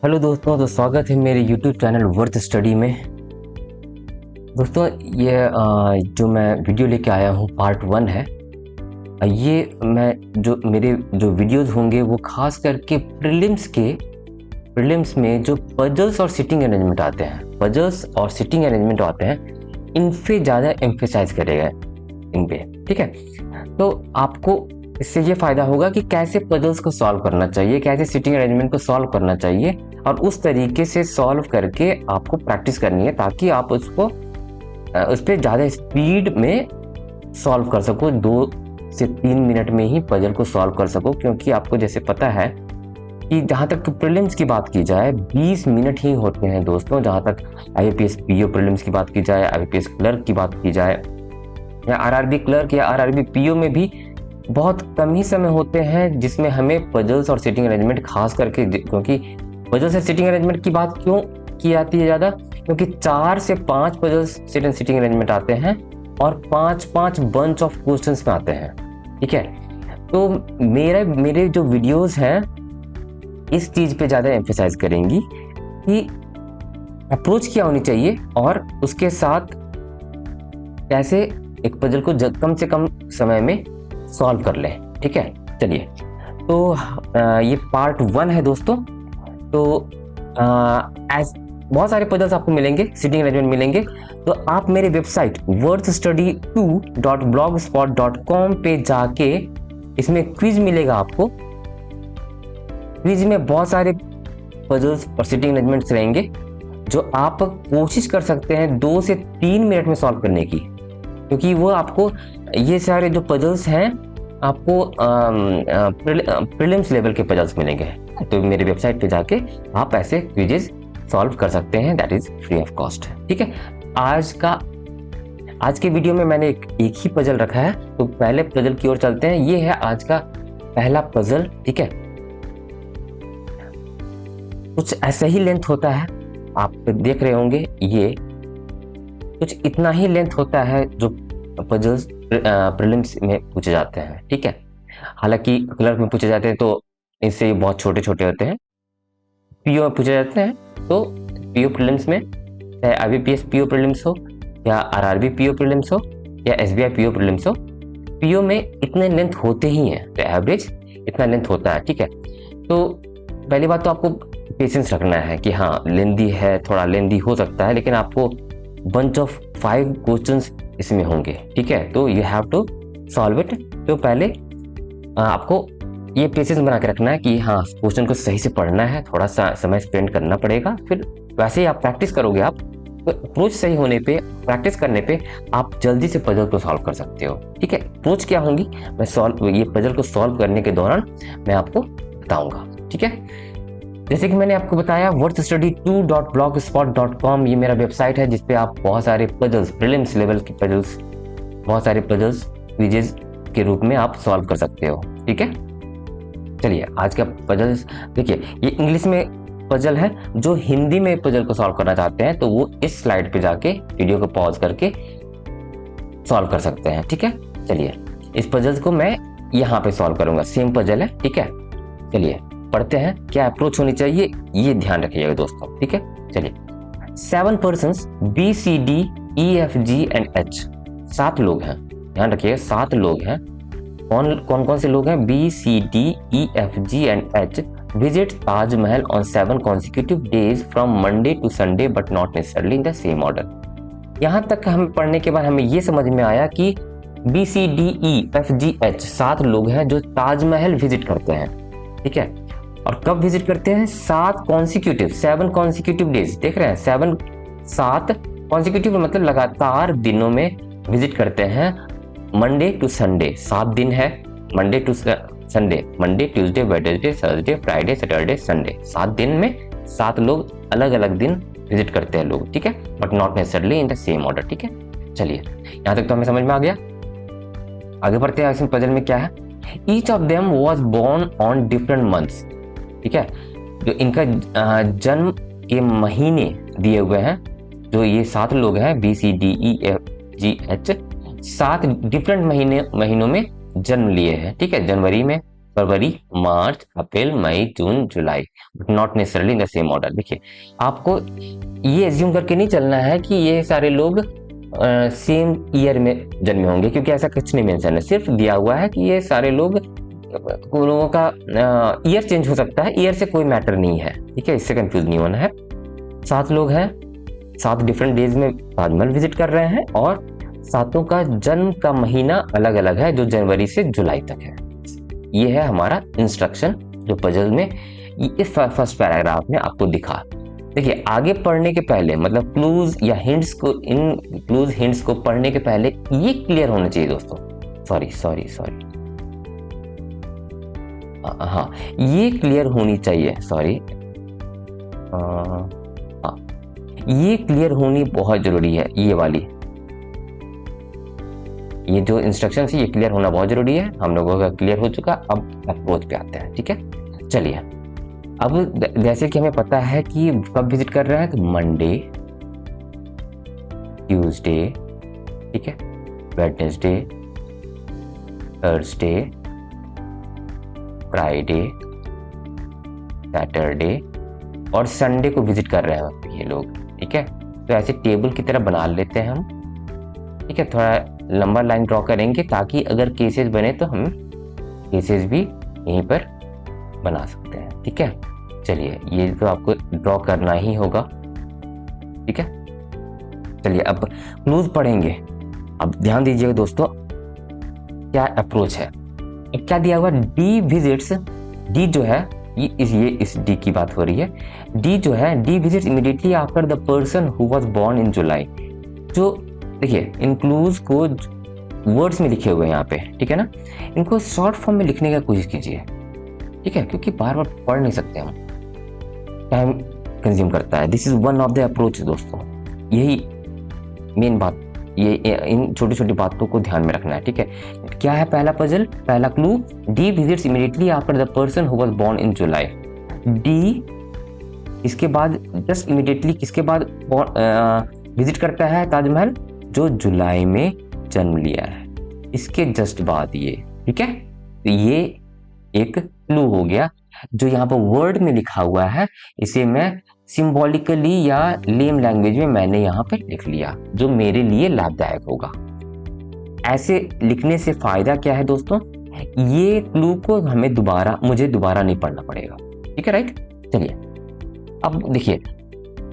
Hello दोस्तों, तो स्वागत है मेरे YouTube चैनल वर्थ स्टडी में। दोस्तों ये जो मैं वीडियो लेके आया हूँ पार्ट 1 है। ये मैं मेरे जो वीडियोस होंगे वो खास करके प्रीलिम्स में जो पजल्स और सिटिंग अरेंजमेंट आते हैं, इन पे ज़्यादा एम्फेसाइज करेगा इन पे, ठीक है। तो आपको इससे ये फ़ायदा होगा कि कैसे पजल्स को सॉल्व करना चाहिए, कैसे सिटिंग अरेंजमेंट को सॉल्व करना चाहिए, और उस तरीके से सॉल्व करके आपको प्रैक्टिस करनी है ताकि आप उस पर ज़्यादा स्पीड में सॉल्व कर सको। 2 से 3 मिनट में ही पजल को सॉल्व कर सको, क्योंकि आपको जैसे पता है कि जहाँ तक प्रीलिम्स की बात की जाए 20 मिनट ही होते हैं दोस्तों। जहाँ तक IAPS PO प्रीलिम्स की बात की जाए, IBPS क्लर्क की बात की जाए, या RRB क्लर्क या RRB PO में भी बहुत कम ही समय होते हैं जिसमें हमें पजल्स और सिटिंग अरेंजमेंट खास करके, क्योंकि पजल्स और सिटिंग अरेंजमेंट की बात क्यों की जाती है ज़्यादा, क्योंकि 4 से 5 पजल्स सिटिंग अरेंजमेंट आते हैं और 5-5 बंच ऑफ क्वेश्चंस में आते हैं, ठीक है। तो मेरे जो वीडियोस हैं इस चीज़ पे ज़्यादा एम्फेसाइज करेंगी कि अप्रोच क्या होनी चाहिए और उसके साथ कैसे एक पजल को कम से कम समय में सॉल्व कर लें, ठीक है। चलिए, तो ये पार्ट 1 है दोस्तों। तो बहुत सारे पजल्स आपको मिलेंगे, सिटिंग अरेंजमेंट मिलेंगे। तो आप मेरे वेबसाइट worthstudy2.blogspot.com पे जाके इसमें क्विज मिलेगा आपको। क्विज में बहुत सारे पजल्स और सिटिंग अरेंजमेंट्स रहेंगे जो आप कोशिश कर सकते हैं 2 से 3 मिनट में सॉल्व करने की, क्योंकि वो आपको ये सारे जो पजल्स हैं आपको प्रीलिम्स लेवल के पजल्स मिलेंगे। तो मेरी वेबसाइट पे जाके आप ऐसे क्विजेस सॉल्व कर सकते हैं, that is free of cost, ठीक है। आज के वीडियो में मैंने एक ही पजल रखा है, तो पहले पजल की ओर चलते हैं। ये है आज का पहला पजल, ठीक है। कुछ ऐसा ही लेंथ होता है, आप देख रहे होंगे, ये कुछ इतना ही लेंथ होता है जो पजल्स प्रीलिम्स में पूछे जाते हैं, ठीक है। हालांकि क्लर्क में पूछे जाते हैं तो इससे बहुत छोटे छोटे होते हैं। PO में पूछे जाते हैं तो PO प्रीलिम्स में, चाहे IBPS PO प्रीलिम्स हो या RRB PO प्रीलिम्स हो या SBI PO प्रीलिम्स हो, PO में इतने लेंथ होते ही हैं, तो एवरेज इतना लेंथ होता है, ठीक है। तो पहली बात तो आपको पेशेंस रखना है कि हाँ लेंदी है, थोड़ा लेंदी हो सकता है, लेकिन आपको बंच ऑफ 5 क्वेश्चंस इसमें होंगे, ठीक है। तो you have to solve it. तो पहले आपको ये पेशेंस बना के रखना है कि हाँ क्वेश्चन को सही से पढ़ना है, थोड़ा सा समय स्पेंड करना पड़ेगा। फिर वैसे ही आप प्रैक्टिस करोगे, आप तो अप्रोच सही होने पे, प्रैक्टिस करने पे आप जल्दी से पजल को सॉल्व कर सकते हो, ठीक है। अप्रोच क्या होंगी ये पजल को सॉल्व करने के दौरान मैं आपको बताऊंगा, ठीक है। जैसे कि मैंने आपको बताया, worthstudy2.blogspot.com ये मेरा वेबसाइट है जिसपे आप बहुत सारे पजल्स, प्रीलिम्स लेवल के पजल्स, बहुत सारे पजल्स क्विजेस के रूप में आप सॉल्व कर सकते हो, ठीक है। चलिए, आज का पजल देखिए, ये इंग्लिश में पजल है। जो हिंदी में पजल को सॉल्व करना चाहते हैं तो वो इस स्लाइड पे जाके वीडियो को पॉज करके सॉल्व कर सकते हैं, ठीक है। चलिए, इस पजल को मैं यहाँ पे सॉल्व करूंगा, सेम पजल है, ठीक है। चलिए पढ़ते हैं, क्या अप्रोच होनी चाहिए ये ध्यान रखिएगा दोस्तों, ठीक है। चलिए, 7 persons BCDEFG and H, 7 लोग हैं, ध्यान रखिएगा 7 लोग हैं। कौन से लोग हैं? BCDEFG and H visit Taj Mahal on 7 consecutive days from Monday to Sunday but not necessarily in the same order। यहाँ तक हमें पढ़ने के बाद हमें ये समझ में आया कि BCDEFGH 7 लोग हैं जो ताजमहल विजिट करते हैं, ठीक है। और कब विजिट करते हैं? 7 कॉन्सिक्यूटिव डेज, देख रहे हैं, 7 कॉन्सिक्यूटिव मतलब लगातार दिनों में विजिट करते हैं। मंडे टू संडे 7 दिन है, Monday to Sunday, Monday Tuesday Wednesday Thursday Friday Saturday Sunday, 7 दिन में 7 लोग अलग अलग दिन विजिट करते हैं लोग, ठीक है, but not necessarily in the same order, ठीक है। चलिए, यहाँ तक तो हमें समझ में आ गया। आगे बढ़ते हैं, इसमें पजल में क्या है? Each of them was born on different months, ठीक है। जो इनका जन्म के महीने दिए हुए हैं, जो ये 7 लोग हैं BCDEFGH, 7 डिफरेंट महीनों में जन्म लिए हैं, ठीक है। जनवरी में फरवरी, मार्च, अप्रैल, मई, जून, जुलाई, but not necessarily in the same order. देखिए, आपको ये एज्यूम करके नहीं चलना है कि ये सारे लोग सेम ईयर में जन्मे होंगे, क्योंकि ऐसा कुछ नहीं मेंशन है। सिर्फ दिया हुआ है कि ये सारे लोग, लोगों का ईयर चेंज हो सकता है, ईयर से कोई मैटर नहीं है, ठीक है, इससे कंफ्यूज नहीं होना है। 7 लोग हैं, 7 डिफरेंट डेज में ताजमहल विजिट कर रहे हैं, और 7 का जन्म का महीना अलग अलग है, जो जनवरी से जुलाई तक है। ये है हमारा इंस्ट्रक्शन जो पजल में इस फर्स्ट पैराग्राफ में आपको दिखा। देखिए, आगे पढ़ने के पहले, मतलब क्लूज या हिंट्स को, इन क्लूज हिंट्स को पढ़ने के पहले ये क्लियर होना चाहिए दोस्तों। सॉरी, हाँ, ये क्लियर होनी चाहिए, सॉरी, हाँ, ये क्लियर होनी बहुत जरूरी है। ये वाली, ये जो इंस्ट्रक्शन है, ये क्लियर होना बहुत जरूरी है। हम लोगों का क्लियर हो चुका। अब अप्रोच पे आते हैं, ठीक है। चलिए, अब जैसे कि हमें पता है कि कब विजिट कर रहे हैं, तो मंडे, ट्यूसडे, ठीक है, वेडनेसडे, थर्सडे, फ्राइडे, सैटरडे और संडे को विजिट कर रहे हैं ये लोग, ठीक है। तो ऐसे टेबल की तरह बना लेते हैं हम, ठीक है। थोड़ा लंबा लाइन ड्रॉ करेंगे ताकि अगर केसेस बने तो हम केसेस भी यहीं पर बना सकते हैं, ठीक है। चलिए, ये तो आपको ड्रॉ करना ही होगा, ठीक है। चलिए, अब क्लूज पढ़ेंगे। अब ध्यान दीजिएगा दोस्तों, क्या अप्रोच है। अब क्या दिया हुआ, डी विजिट्स, डी जो है ये इस डी की बात हो रही है। डी जो है, D visits immediately after the person who was born in July. जो देखिए, इन क्लूज को वर्ड्स में लिखे हुए हैं यहाँ पे, ठीक है ना, इनको शॉर्ट फॉर्म में लिखने का कोशिश कीजिए, ठीक है, क्योंकि बार बार पढ़ नहीं सकते हम, टाइम कंज्यूम करता है। This is one of the approach दोस्तों, यही मेन बात, ये इन छोटी छोटी बातों को ध्यान में रखना है, ठीक है। क्या है पहला पजल, पहला clue, D visits immediately after the person who was born in July. D, इसके बाद जस्ट इमीडिएटली किसके बाद विजिट करता है ताजमहल, जो जुलाई में जन्म लिया है, इसके जस्ट बाद ये, ठीक है। तो ये एक क्लू हो गया जो यहाँ पर वर्ड में लिखा हुआ है, इसे मैं सिंबॉलिकली या लेम लैंग्वेज में मैंने यहाँ पे लिख लिया, जो मेरे लिए लाभदायक होगा। ऐसे लिखने से फायदा क्या है दोस्तों, ये क्लू को मुझे दोबारा नहीं पढ़ना पड़ेगा, ठीक है, राइट। चलिए, अब देखिए,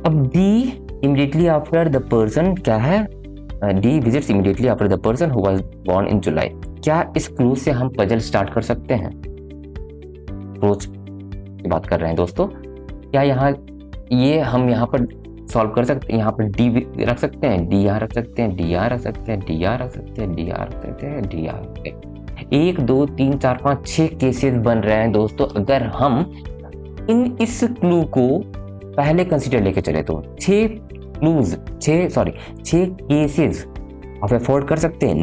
अब D immediately after the person क्या है, D visits immediately after the person who was born in July. क्या इस क्लू से हम पजल स्टार्ट कर सकते हैं? अप्रोच की बात कर रहे हैं दोस्तों। क्या हम यहाँ पर सॉल्व कर सकते हैं? यहाँ पर डी रख सकते हैं, डी यहाँ रख सकते हैं, डी यहाँ रख सकते हैं, डी यहाँ रख सकते हैं, डी यहाँ रख सकते हैं, डी यहाँ रख सकते हैं। 1 2 3 4 5 6 केसेस बन रहे हैं दोस्तों। अगर हम इस क्लू को पहले कंसीडर लेके चले तो 6 केसेस आप अफोर्ड कर सकते हैं?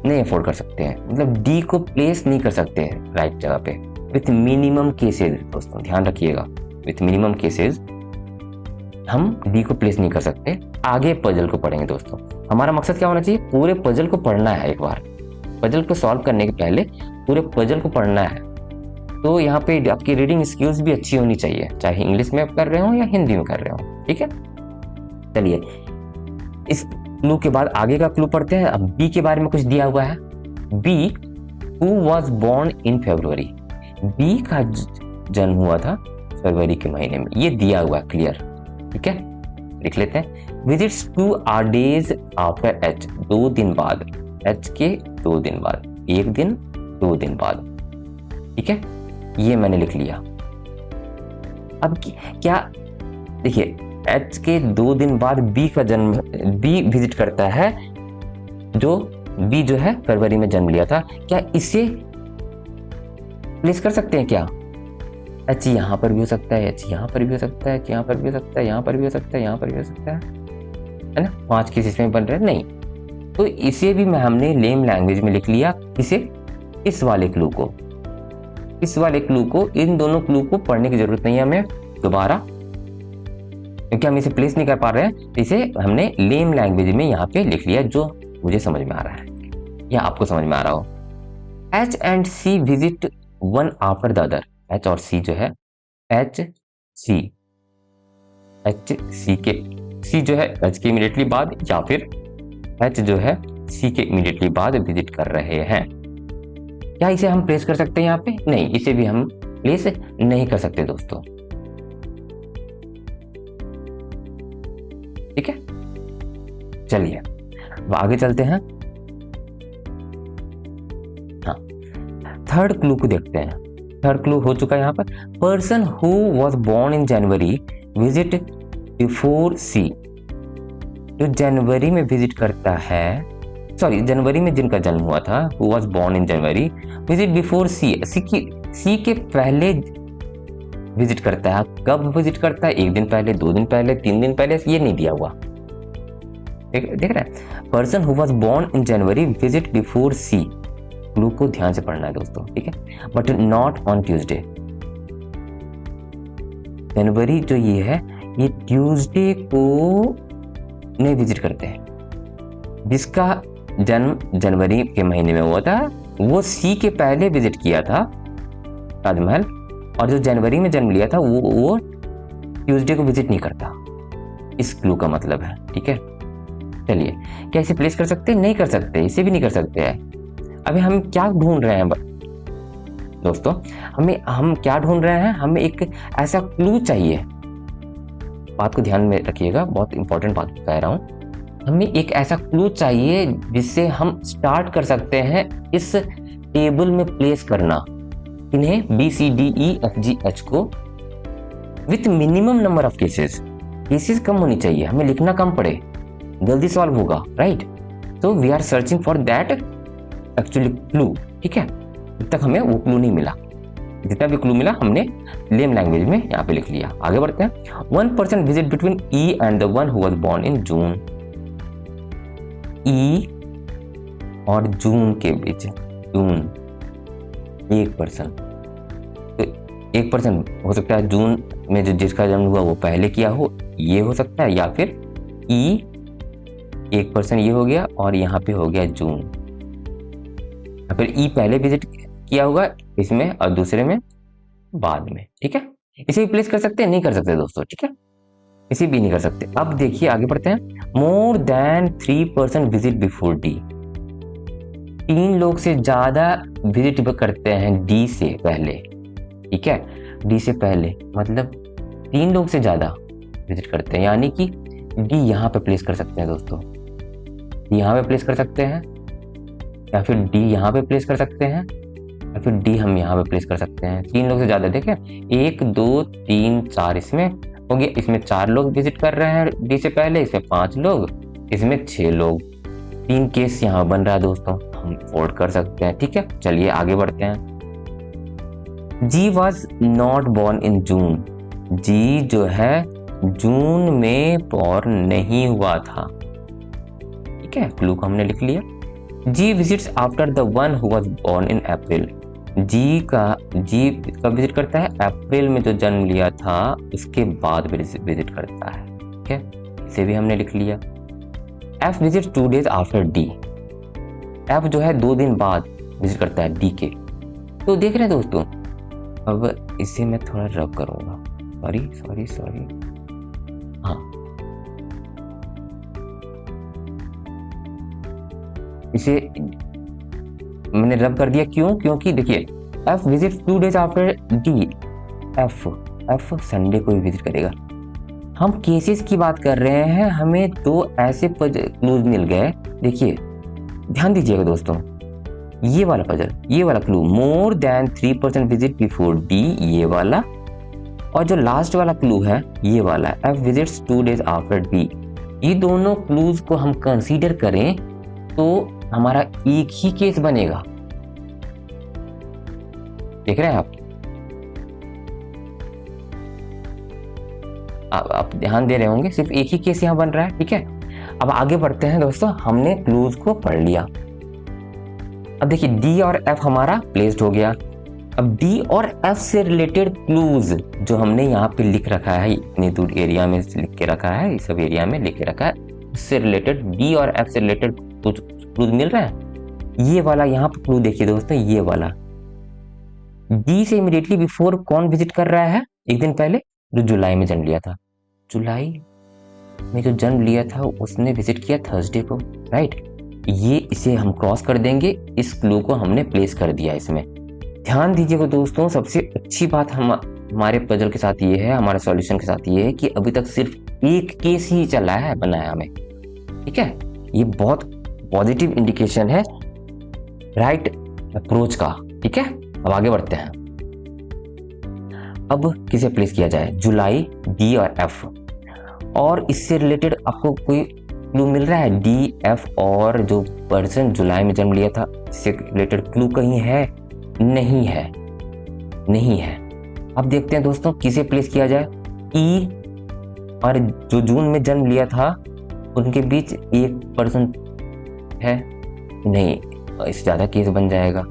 नहीं अफोर्ड कर सकते हैं। मतलब डी को प्लेस नहीं कर सकते हैं राइट जगह पे। विथ मिनिमम केसेस दोस्तों ध्यान रखिएगा, विथ मिनिमम केसेस हम डी को प्लेस नहीं कर सकते। आगे पजल को पढ़ेंगे दोस्तों। हमारा मकसद क्या होना चाहिए? पूरे पजल को पढ़ना है। एक बार पजल को सॉल्व करने के पहले पूरे पजल को पढ़ना है। तो यहाँ पे आपकी रीडिंग स्किल्स भी अच्छी होनी चाहिए, चाहे इंग्लिश में आप कर रहे हो या हिंदी में कर रहे हो, ठीक है। चलिए, इस क्लू के बाद आगे का क्लू पढ़ते हैं। अब बी के बारे में कुछ दिया हुआ है। B who was born in February, B का जन्म हुआ था फरवरी के महीने में, ये दिया हुआ है क्लियर, ठीक है। लिख लेते हैं। Visits 2 are days after H, 2 दिन बाद, एच के 2 दिन बाद, 1 दिन 2 दिन बाद, ठीक है। ये मैंने लिख लिया। अब क्या देखिए, एच के 2 दिन बाद बी का जन्म, बी विजिट करता है, जो बी जो है फरवरी में जन्म लिया था। क्या इसे प्लेस कर सकते हैं? क्या एच यहाँ पर भी हो सकता है, एच यहाँ पर भी हो सकता है, यहाँ पर भी हो सकता है, यहाँ पर भी हो सकता है, यहाँ पर भी हो सकता है ना। 5 केस इसमें बन रहे हैं। नहीं, तो इसे भी हमने लेम लैंग्वेज में लिख लिया। इसे इस वाले क्लू को, इस वाले क्लू को, इन दोनों क्लू को पढ़ने की जरूरत नहीं है हमें दोबारा, क्योंकि हम इसे प्लेस नहीं कर पा रहे हैं। इसे हमने लेम लैंग्वेज में यहाँ पे लिख लिया, जो मुझे समझ में आ रहा है या आपको समझ में आ रहा हो। H and C visit one after the other. H और सी जो है, एच सी के सी जो है एच के इमीडिएटली बाद, या फिर एच जो है सी के इमीडिएटली बाद विजिट कर रहे हैं। क्या इसे हम प्लेस कर सकते हैं यहाँ पे? नहीं, इसे भी हम प्लेस नहीं कर सकते दोस्तों। ठीक है, चलिए अब आगे चलते हैं। हाँ, थर्ड क्लू को देखते हैं। थर्ड क्लू हो चुका है यहाँ पर, person who was born in January visit before C. जो जनवरी में विजिट करता है, सॉरी जनवरी में जिनका जन्म हुआ था, who was born in January visit before C, C के पहले विजिट करता है। कब विजिट करता है? 1 दिन पहले, 2 दिन पहले, 3 दिन पहले, ये नहीं दिया हुआ। देख रहे हैं, person who was born in January visit before C. Clue को ध्यान से पढ़ना है दोस्तों, ठीक है, बट नॉट ऑन ट्यूसडे। जनवरी जो ये है, ये ट्यूसडे को नहीं विजिट करते हैं। जिसका जन्म जनवरी के महीने में हुआ था, वो सी के पहले विजिट किया था ताजमहल, और जो जनवरी में जन्म लिया था वो ट्यूसडे को विजिट नहीं करता। इस क्लू का मतलब है, ठीक है। चलिए, क्या इसे प्लेस कर सकते हैं? नहीं कर सकते, इसे भी नहीं कर सकते हैं। अभी हम क्या ढूंढ रहे हैं दोस्तों? हम क्या ढूंढ रहे हैं? हमें एक ऐसा क्लू चाहिए। बात को ध्यान में रखिएगा, बहुत इंपॉर्टेंट बात कह रहा हूं। हमें एक ऐसा क्लू चाहिए जिससे हम स्टार्ट कर सकते हैं इस टेबल में प्लेस करना इन्हें BCDEFGH को with minimum number of cases कम होनी चाहिए, हमें लिखना कम पड़े, जल्दी सॉल्व होगा, राइट। तो we are searching for that actually clue, ठीक है। जब तक हमें वो क्लू नहीं मिला, जितना भी क्लू मिला हमने लेम लैंग्वेज में यहाँ पे लिख लिया। आगे बढ़ते हैं। 1% visit between E and the one who was born in June. E और जून के बीच, जून 1%, तो 1% हो सकता है जून में जो जिसका जन्म हुआ वो पहले किया हो, ये हो सकता है, या फिर ई 1% ये हो गया और यहाँ पे हो गया जून, या फिर ई पहले विजिट किया होगा इसमें और दूसरे में बाद में, ठीक है। इसे भी प्लेस कर सकते हैं? नहीं कर सकते दोस्तों, ठीक है, इसे भी नहीं कर सकते। अब देखिए आगे बढ़ते हैं। More than 3% visit before D. 3 लोग से ज्यादा विजिट करते हैं डी से पहले, ठीक है। डी से पहले मतलब 3 लोग से ज्यादा विजिट करते हैं, यानी कि डी यहाँ पे प्लेस कर सकते हैं दोस्तों, यहाँ पे प्लेस कर सकते हैं, या फिर डी यहाँ पे प्लेस कर सकते हैं, या फिर डी हम यहाँ पे प्लेस कर सकते हैं। 3 लोग से ज्यादा, देखें 1 2 3 4 इसमें हो गया। इसमें 4 लोग विजिट कर रहे हैं डी से पहले, इसमें 5 लोग, इसमें 6 लोग। 3 केस यहाँ बन रहा है दोस्तों, हम फोल्ड कर सकते हैं, ठीक है। चलिए आगे बढ़ते हैं। जी वॉज नॉट बोर्न इन जून। जी जो है जून में बोर्न नहीं हुआ था, ठीक है, क्लू को हमने लिख लिया। G visits after the one who was born in April. G कब विजिट करता है? अप्रैल में जो जन्म लिया था उसके बाद विजिट करता है, ठीक है, इसे भी हमने लिख लिया। F visits 2 days after D. F जो है 2 दिन बाद विजिट करता है डी के। तो देख रहे हैं दोस्तों, अब इसे मैं थोड़ा रब करूंगा, सॉरी, हाँ, इसे मैंने रब कर दिया। क्यों? क्योंकि देखिए F visit 2 days after D, F Sunday को भी विजिट करेगा। हम केसेस की बात कर रहे हैं, हमें 2 ऐसे क्लूज मिल गए। देखिए ध्यान दीजिएगा दोस्तों, ये वाला पजल, ये वाला clue, more than 3% visit before D, ये वाला, और जो लास्ट वाला क्लू है ये वाला, F visits 2 days after D. ये दोनों क्लूज को हम कंसीडर करें तो हमारा एक ही केस बनेगा। देख रहे हैं आप ध्यान दे रहे होंगे, सिर्फ एक ही केस यहाँ बन रहा है, ठीक है। अब आगे बढ़ते हैं दोस्तों, हमने क्लूज को पढ़ लिया। अब देखिए डी और एफ हमारा प्लेस्ड हो गया। अब डी और एफ से रिलेटेड क्लूज जो हमने यहाँ पे लिख रखा है, इतनी दूर एरिया में लिख के रखा है, इस सब एरिया में लिख के रखा है, उससे रिलेटेड डी और एफ से रिलेटेड कुछ क्लूज मिल रहा है? ये वाला यहाँ पर क्लू देखिए दोस्तों, ये वाला डी से इमीडिएटली बिफोर कौन विजिट कर रहा है एक दिन पहले, जो जुलाई में जन्म लिया था। जुलाई में जो जन्म लिया था उसने विजिट किया थर्सडे को, राइट। ये इसे हम क्रॉस कर देंगे, इस क्लू को हमने प्लेस कर दिया इसमें। ध्यान दीजिएगा दोस्तों, सबसे अच्छी बात हमारे पजल के साथ ये है, हमारे सॉल्यूशन के साथ ये है कि अभी तक सिर्फ एक केस ही चला है बनाया हमें, ठीक है। ये बहुत पॉजिटिव इंडिकेशन है राइट अप्रोच का, ठीक है। अब आगे बढ़ते हैं। अब किसे प्लेस किया जाए, जुलाई, डी और एफ, और इससे रिलेटेड आपको कोई क्लू मिल रहा है? डी, एफ और जो पर्सन जुलाई में जन्म लिया था, इससे रिलेटेड क्लू कहीं है? नहीं है, नहीं है। अब देखते हैं दोस्तों किसे प्लेस किया जाए। ई और जो जून में जन्म लिया था उनके बीच एक पर्सन है? नहीं, इससे ज्यादा केस बन जाएगा।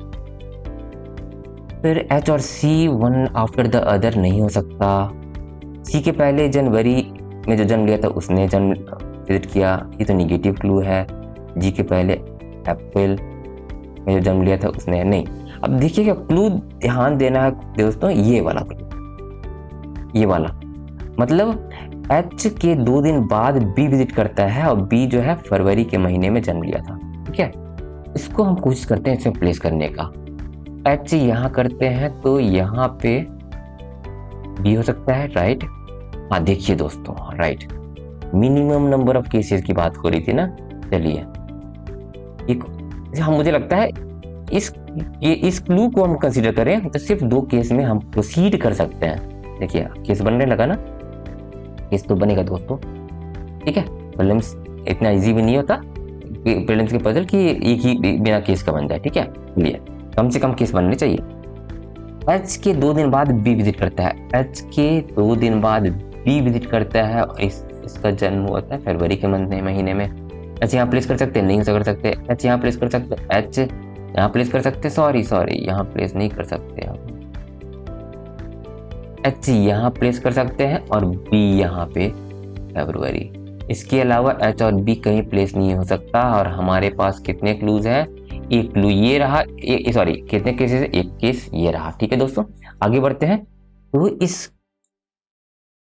फिर एच और सी वन आफ्टर द अदर नहीं हो सकता। सी के पहले जनवरी में जो जन्म लिया था उसने जन्म विजिट किया, ये तो निगेटिव क्लू है। जी के पहले अप्रैल में जो जन्म लिया था उसने, नहीं। अब देखिएगा क्लू ध्यान देना है दोस्तों, ये वाला क्लू, ये वाला मतलब एच के 2 दिन बाद बी विजिट करता है और बी जो है फरवरी के महीने में जन्म लिया था, ठीक है। इसको हम कोशिश करते हैं इसमें प्लेस करने का। एच यहाँ करते हैं तो यहाँ पे बी हो सकता है, राइट। हाँ देखिए दोस्तों, right, minimum number of cases की बात हो रही थी ना। चलिए एक, हाँ मुझे लगता है इस क्लू को हम कंसीडर करें तो सिर्फ 2 केस में हम प्रोसीड कर सकते हैं। देखिए केस बनने लगा ना, केस तो बनेगा दोस्तों, ठीक है। प्रीलिम्स इतना इजी भी नहीं होता प्रीलिम्स के पजल कि एक ही बिना केस का बन जाए, ठीक है। चलिए कम से कम केस बनने चाहिए। एच के 2 दिन बाद बी विजिट करता है, एच के 2 दिन बाद बी विजिट करता है और इसका जन्म हुआ था फरवरी के महीने में। एच यहाँ प्लेस कर सकते हैं? नहीं कर सकते। एच यहाँ प्लेस कर सकते, एच यहाँ प्लेस कर सकते, सॉरी यहाँ प्लेस नहीं कर सकते आप। एच यहाँ प्लेस कर सकते हैं और बी यहाँ पे फरवरी। इसके अलावा एच और बी कहीं प्लेस नहीं हो सकता। और हमारे पास कितने क्लूज हैं? एक क्लू ये रहा, सॉरी कितने केसेस? एक केस ये रहा, ठीक है दोस्तों। आगे बढ़ते हैं। तो इस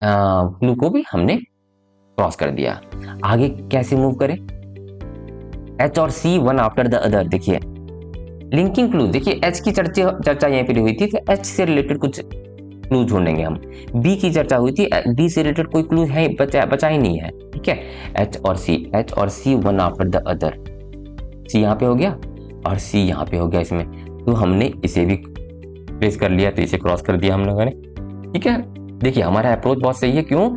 क्लू को भी हमने क्रॉस कर दिया। आगे कैसे मूव करें? एच और सी वन आफ्टर द अदर, देखिए लिंकिंग क्लू। देखिए एच की चर्चा यहीं पे हुई थी तो एच से रिलेटेड कुछ क्लू ढूंढेंगे हम। बी की चर्चा हुई थी, बी से रिलेटेड कोई क्लू है बचा ही नहीं है, ठीक है। एच और सी वन आफ्टर द अदर, सी यहाँ पे हो गया और सी यहाँ पे हो गया इसमें, तो हमने इसे भी प्लेस कर लिया, तो इसे क्रॉस कर दिया हम लोगों ने, ठीक है। देखिए हमारा अप्रोच बहुत सही है। क्यों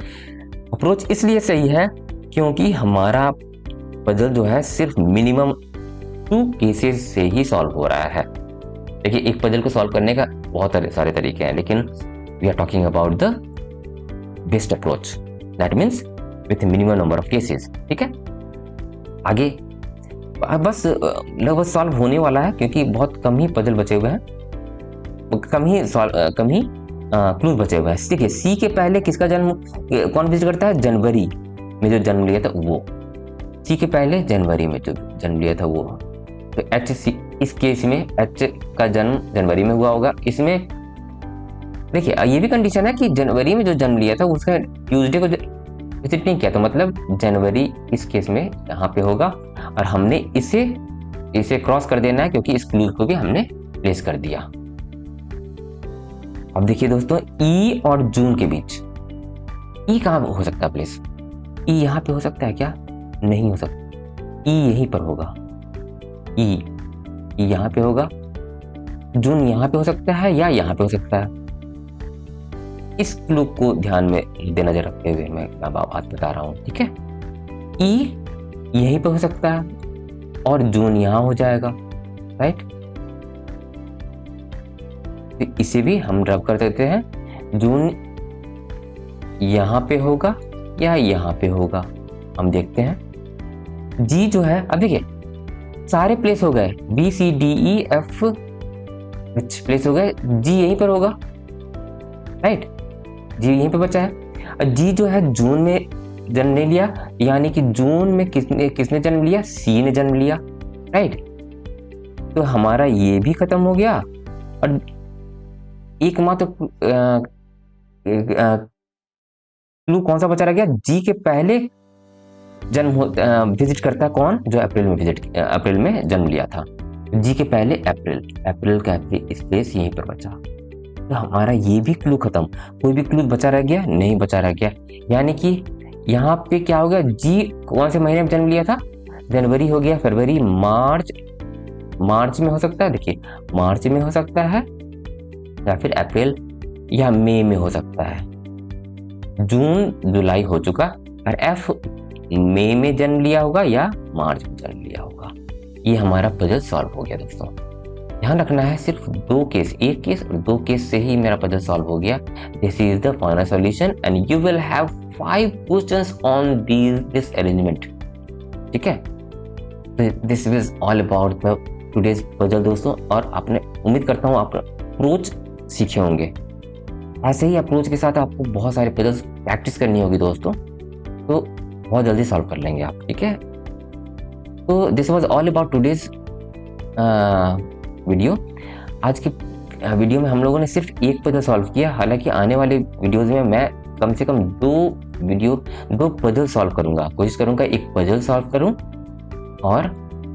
अप्रोच? इसलिए सही है क्योंकि हमारा पजल जो है सिर्फ मिनिमम 2 केसेस से ही सॉल्व हो रहा है। देखिए एक पजल को सॉल्व करने का बहुत सारे तरीके हैं, लेकिन we are talking about the best approach, that means with minimum number of cases, ठीक है। आगे बस लगभग सॉल्व होने वाला है क्योंकि बहुत कम ही पजल बचे हुए हैं, कम ही क्लूज बचे हुए हैं। देखिए सी के पहले किसका जन्म कौन विजिट करता है? जनवरी में जो जन्म लिया था वो, सी के पहले जनवरी में जो जन्म लिया था वो। तो एच सी, इस केस में एच का जन्म जनवरी में हुआ होगा। इसमें देखिए ये भी कंडीशन है कि जनवरी में जो जन्म लिया था उसका ट्यूसडे को विजिट नहीं किया, तो मतलब जनवरी इस केस में यहाँ पे होगा और हमने इसे क्रॉस कर देना है क्योंकि इस क्लूज को भी हमने प्लेस कर दिया। अब देखिए दोस्तों ई और जून के बीच, ई कहाँ हो सकता है प्लेस? ई यहाँ पे हो सकता है क्या? नहीं हो सकता, ई यहीं पर होगा। ई यहाँ पे होगा, जून यहाँ पे हो सकता है या यहाँ पे हो सकता है। इस क्लू को ध्यान में देना जरा रखते हुए मैं बात बता रहा हूँ, ठीक है। ई यहीं पे हो सकता है और जून यहाँ हो जाएगा, राइट। तो इसे भी हम रब कर देते हैं, जून यहाँ पे होगा या यहाँ पे होगा, हम देखते हैं। जी जो है, अब देखिए सारे प्लेस हो गए, B C D E F H place हो गए, जी यहीं पर होगा, राइट। जी यहीं पे बचा है। जी जो है जून में जन्म नहीं लिया, यानी कि जून में किसने जन्म लिया? सी ने जन्म लिया, राइट। तो हमारा ये भी खत्म हो गया और एकमात्र क्लू कौन सा बचा रह गया? जी के पहले विजिट करता है कौन? जो अप्रैल में जन्म लिया था। जी के पहले अप्रैल का स्पेस यहीं पर बचा। तो हमारा ये भी क्लू खत्म। कोई भी क्लू बचा रह गया? नहीं बचा रह गया। यानी कि यहाँ पे क्या हो गया? जी कौन से महीने में जन्म लिया था? जनवरी हो गया, फरवरी, मार्च में हो सकता है। देखिए मार्च में हो सकता है या फिर अप्रैल या मई में हो सकता है। जून जुलाई हो चुका और एफ मई में जन्म लिया होगा या मार्च में जन्म लिया होगा। ये हमारा पजल सॉल्व हो गया दोस्तों। ध्यान रखना है सिर्फ 2 केस, एक केस और 2 केस से ही मेरा पजल सॉल्व हो गया। This is the final solution and you will have 5 questions on this arrangement. ठीक है, this is all about the today's puzzle दोस्तों। और आपने, उम्मीद करता हूँ आप अप्रोच सीखे होंगे। ऐसे ही अप्रोच के साथ आपको बहुत सारे पजल्स प्रैक्टिस करनी होगी दोस्तों, तो बहुत जल्दी सॉल्व कर लेंगे आप। ठीक है, तो this was all about today's video. आज के वीडियो में हम लोगों ने सिर्फ एक पजल सॉल्व किया। हालांकि आने वाले वीडियोस में मैं कम से कम 2 पजल सॉल्व करूंगा। कोशिश करूंगा एक पजल सॉल्व करूं और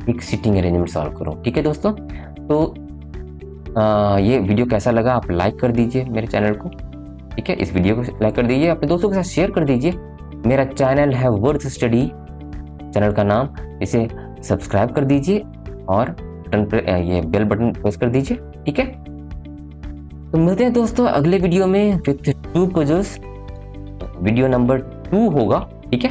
एक सिटिंग अरेंजमेंट सॉल्व करूं। ठीक है दोस्तों, तो ये वीडियो कैसा लगा आप लाइक कर दीजिए मेरे चैनल को। ठीक है, इस वीडियो को लाइक कर दीजिए, अपने दोस्तों के साथ शेयर कर दीजिए। मेरा चैनल है वर्थ स्टडी, चैनल का नाम, इसे सब्सक्राइब कर दीजिए और ये बेल बटन प्रेस कर दीजिए। ठीक है, तो मिलते हैं दोस्तों अगले वीडियो में विथ 2 पजल्स। वीडियो नंबर 2 होगा। ठीक है,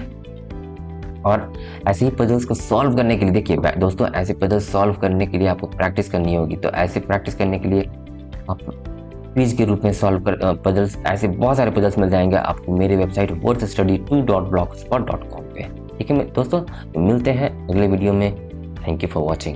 और ऐसे ही पजल्स को सॉल्व करने के लिए, देखिए दोस्तों, ऐसे पजल्स सॉल्व करने के लिए आपको प्रैक्टिस करनी होगी। तो ऐसे प्रैक्टिस करने के लिए आप क्विज के रूप में सॉल्व कर पजल्स, ऐसे बहुत सारे पजल्स मिल जाएंगे आपको मेरे वेबसाइट worthstudy2.blogspot.com पे। ठीक है दोस्तों, मिलते हैं अगले वीडियो में। Thank you for watching.